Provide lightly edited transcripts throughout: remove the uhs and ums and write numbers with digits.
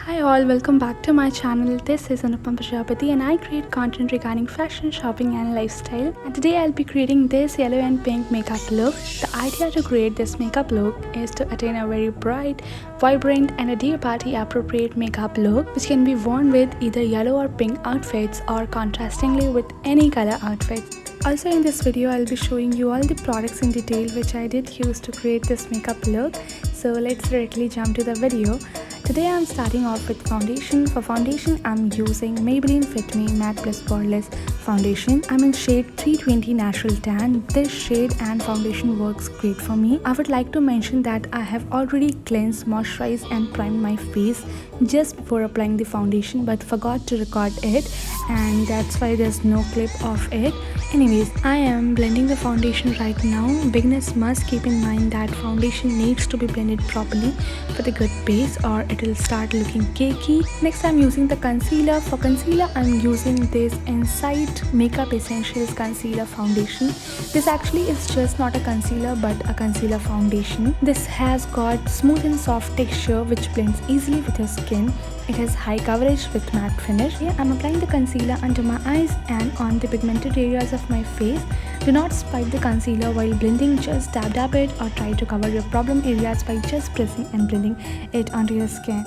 Hi all, welcome back to my channel. This is Anupam Prajapati and I create content regarding fashion, shopping and lifestyle. And today I'll be creating this yellow and pink makeup look. The idea to create this makeup look is to attain a very bright, vibrant and a dear party appropriate makeup look which can be worn with either yellow or pink outfits or contrastingly with any color outfits. Also in this video I'll be showing you all the products in detail which I did use to create this makeup look. So let's directly jump to the video. Today I'm starting off with foundation. For foundation I'm using Maybelline Fit Me Matte Plus Poreless foundation. I'm in shade 320 Natural Tan. This shade and foundation works great for me. I would like to mention that I have already cleansed, moisturized and primed my face just before applying the foundation but forgot to record it, and that's why there's no clip of it. Anyways, I am blending the foundation right now. Beginners must keep in mind that foundation needs to be blended properly for the good base or it will start looking cakey. Next I'm using the concealer. For concealer I'm using this Insight Makeup Essentials Concealer Foundation. This actually is just not a concealer but a concealer foundation. This has got smooth and soft texture which blends easily with your skin. It has high coverage with matte finish. Here I'm applying the concealer under my eyes and on the pigmented areas of my face. Do not spike the concealer while blending, just dab it or try to cover your problem areas by just pressing and blending it onto your skin.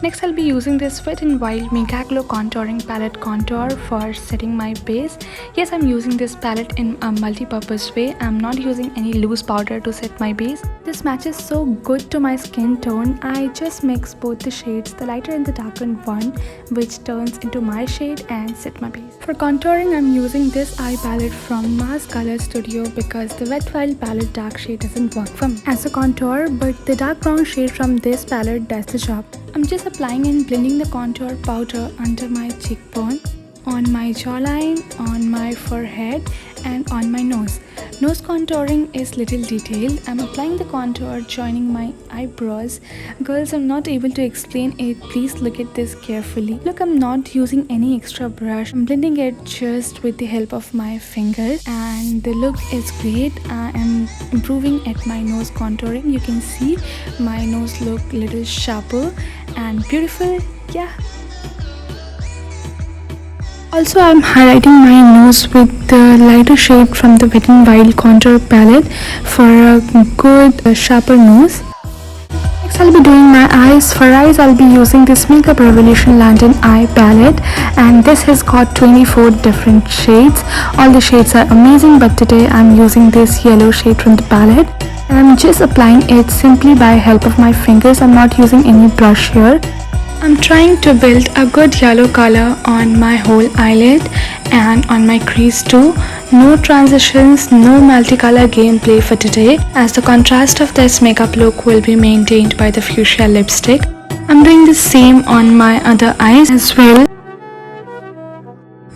Next I'll be using this Wet n Wild Mega Glow Contouring Palette Contour for setting my base. Yes, I'm using this palette in a multi-purpose way. I'm not using any loose powder to set my base. This matches so good to my skin tone. I just mix both the shades, the lighter and the darkened one, which turns into my shade and set my base. For contouring I'm using this eye palette from Mars Color Studio because the Wet Wild palette dark shade doesn't work for me as a contour, but the dark brown shade from this palette does the job. I'm just applying and blending the contour powder under my cheekbone, on my jawline, on my forehead and on my nose. Nose contouring is little detailed. I'm applying the contour joining my eyebrows. Girls, I'm not able to explain it. Please look at this carefully. Look, I'm not using any extra brush. I'm blending it just with the help of my fingers and the look is great. I am improving at my nose contouring. You can see my nose look little sharper and beautiful. Yeah. Also, I'm highlighting my nose with the lighter shade from the Wet n Wild contour palette for a good sharper nose. Next, I'll be doing my eyes. For eyes, I'll be using this Makeup Revolution London Eye Palette, and this has got 24 different shades. All the shades are amazing, but today I'm using this yellow shade from the palette. I'm just applying it simply by help of my fingers. I'm not using any brush here. I'm trying to build a good yellow color on my whole eyelid and on my crease too. No transitions, no multicolor gameplay for today, as the contrast of this makeup look will be maintained by the fuchsia lipstick. I'm doing the same on my other eyes as well.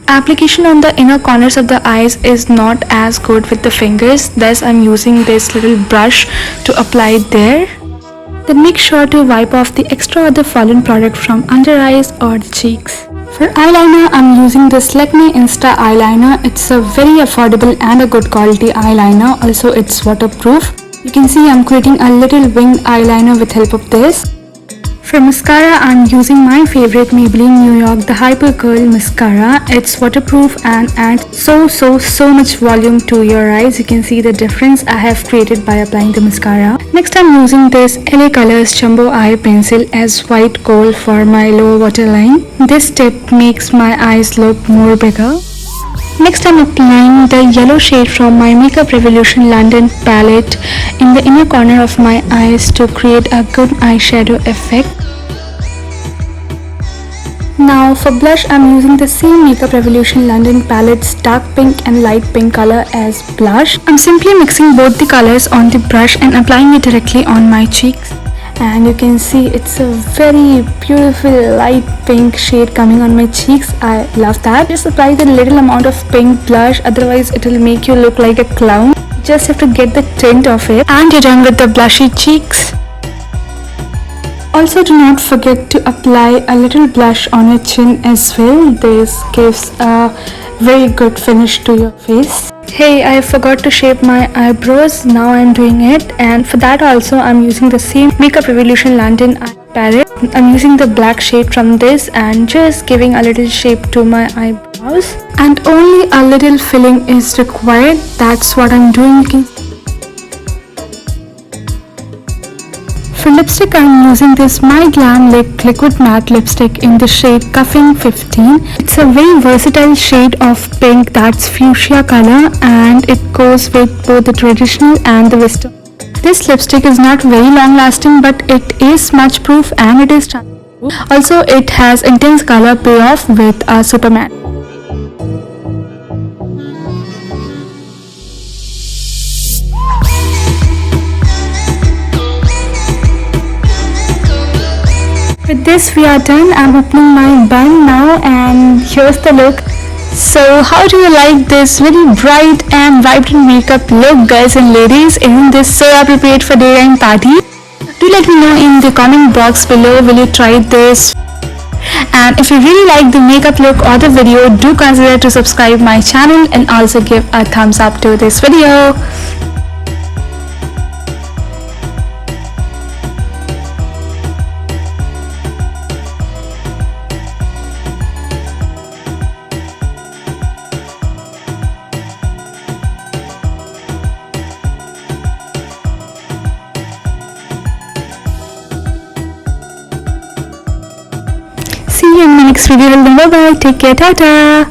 Application on the inner corners of the eyes is not as good with the fingers, thus I'm using this little brush to apply it there. Then make sure to wipe off the extra or the fallen product from under eyes or the cheeks. For eyeliner, I'm using this Lakme Insta eyeliner. It's a very affordable and a good quality eyeliner. Also, it's waterproof. You can see I'm creating a little winged eyeliner with help of this. For mascara, I'm using my favorite Maybelline New York, the Hyper Curl Mascara. It's waterproof and adds so much volume to your eyes. You can see the difference I have created by applying the mascara. Next, I'm using this LA Colors Jumbo Eye Pencil as white gold for my lower waterline. This tip makes my eyes look more bigger. Next, I'm applying the yellow shade from my Makeup Revolution London palette in the inner corner of my eyes to create a good eyeshadow effect. Now for blush, I'm using the same Makeup Revolution London palette's dark pink and light pink color as blush. I'm simply mixing both the colors on the brush and applying it directly on my cheeks. And you can see it's a very beautiful light pink shade coming on my cheeks. I love that. Just apply the little amount of pink blush, otherwise it will make you look like a clown. Just have to get the tint of it and you're done with the blushy cheeks. Also, do not forget to apply a little blush on your chin as well. This gives a very good finish to your face. Hey, I forgot to shape my eyebrows. Now I'm doing it, and for that also I'm using the same Makeup Revolution London palette. I'm using the black shade from this and just giving a little shape to my eyebrows. And only a little filling is required. That's what I'm doing. For lipstick, I'm using this My Glam Liquid Matte Lipstick in the shade Cuffing 15. It's a very versatile shade of pink that's fuchsia color, and it goes with both the traditional and the western. This lipstick is not very long lasting, but it is smudge proof and it is translucent. Also, it has intense color payoff with a super matte. With this we are done. I'm opening my bun now and here's the look. So how do you like this very bright and vibrant makeup look, guys and ladies? Isn't this so appropriate for daytime party? Do let me know in the comment box below, will you try this? And if you really like the makeup look or the video, do consider to subscribe my channel and also give a thumbs up to this video. See you in my next video. Bye bye. Take care. Tata.